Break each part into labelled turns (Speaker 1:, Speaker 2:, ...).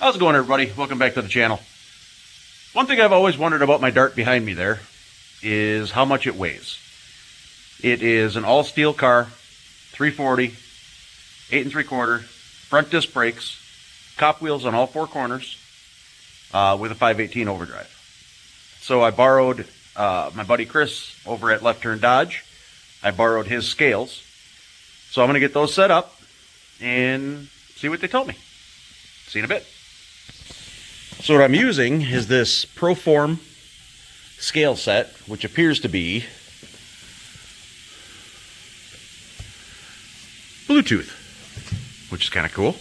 Speaker 1: How's it going, everybody? Welcome back to the channel. One thing I've always wondered about my Dart behind me there is how much it weighs. It is an all-steel car, 340, 8 3/4, front disc brakes, cop wheels on all four corners, with a 518 overdrive. So I borrowed my buddy Chris over at Left Turn Dodge. I borrowed his scales. So I'm going to get those set up and see what they tell me. See you in a bit. So what I'm using is this Proform scale set, which appears to be Bluetooth, which is kind of cool.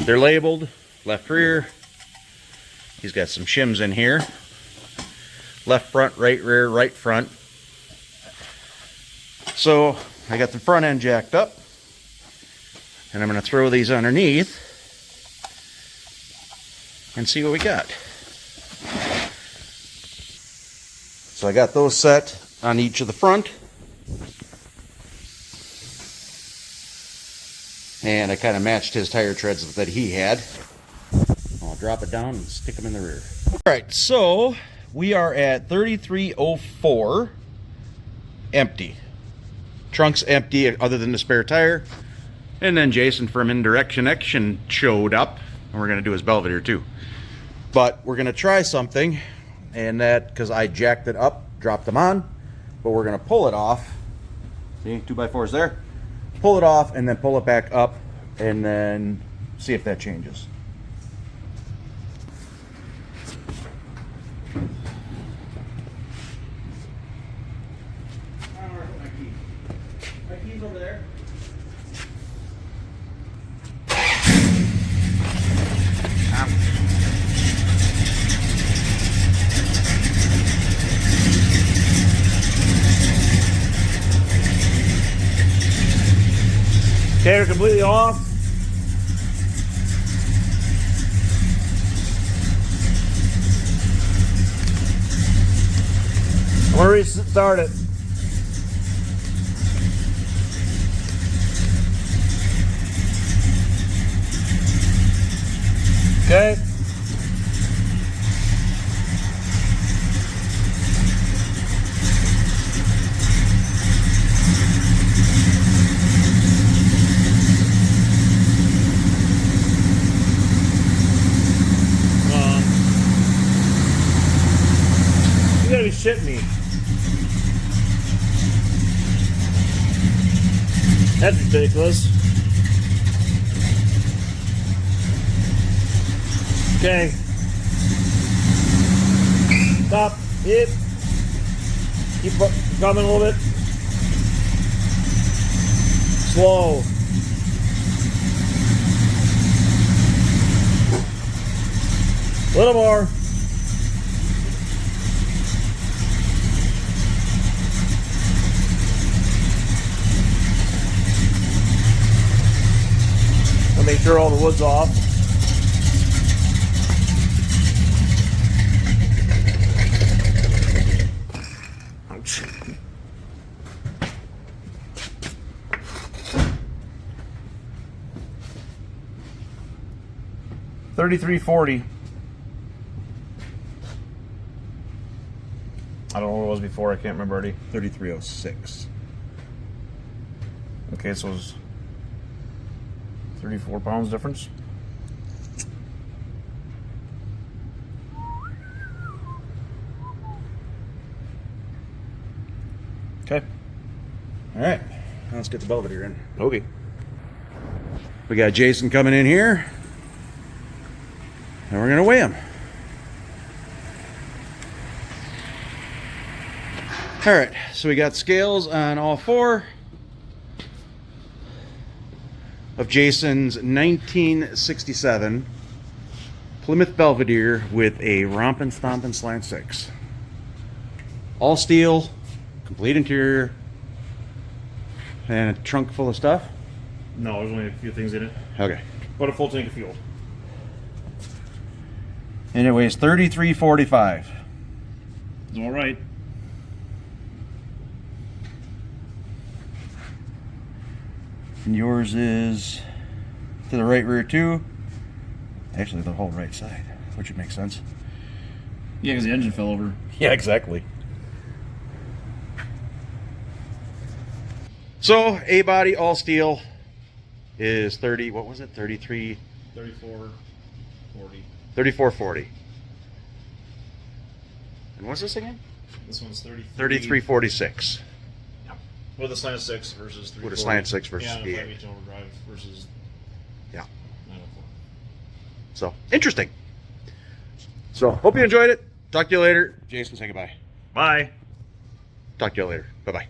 Speaker 1: They're labeled left rear. He's got some shims in here. Left front, right rear, right front. So I got the front end jacked up, and I'm going to throw these underneath and see what we got. So I got those set on each of the front, and I kind of matched his tire treads that he had. I'll drop it down and stick them in the rear. Alright, so we are at 3304 empty. Trunk's empty other than the spare tire. And then Jason from Indirect Connection showed up, and we're going to do his Belvedere too. But we're going to try something, and that, because I jacked it up, dropped them on, but we're going to pull it off. See, 2x4s there. Pull it off and then pull it back up, and then see if that changes. My key's over there.
Speaker 2: Okay, we're completely off. I'm gonna restart it. Okay. You gotta be shitting me. That's ridiculous. Okay. Stop. Hit. Keep coming a little bit. Slow. A little more. I'll make sure all the wood's off. Ouch. $33.40. I don't know what it was before. I can't remember already.
Speaker 1: 3306.
Speaker 2: Okay, so it was 34 pounds difference. Okay.
Speaker 1: All right, now let's get the Belvedere in.
Speaker 2: Okay.
Speaker 1: We got Jason coming in here, and we're gonna weigh him. All right, so we got scales on all four of Jason's 1967 Plymouth Belvedere with a Rompin' Stompin' Slant 6. All steel, complete interior, and a trunk full of stuff.
Speaker 2: No, there's only a few things in it,
Speaker 1: Okay.
Speaker 2: but a full tank of fuel.
Speaker 1: And it weighs 33.45.
Speaker 2: It's all right.
Speaker 1: And yours is to the right rear too. Actually, the whole right side, which would make sense.
Speaker 3: Yeah, because the engine fell over.
Speaker 1: Yeah, exactly. So, A-body, all steel is 30, what was it? 33...
Speaker 3: 3440.
Speaker 1: 3440. And what's this again?
Speaker 3: This one's
Speaker 1: 3346.
Speaker 3: With a slant 6 versus 340.
Speaker 1: With a slant 6 versus
Speaker 3: yeah, and a
Speaker 1: yeah.
Speaker 3: 5/8 overdrive versus
Speaker 1: Yeah.
Speaker 3: 904.
Speaker 1: So, interesting. So, hope you enjoyed it. Talk to you later. Jason, say goodbye.
Speaker 2: Bye.
Speaker 1: Talk to you later. Bye-bye.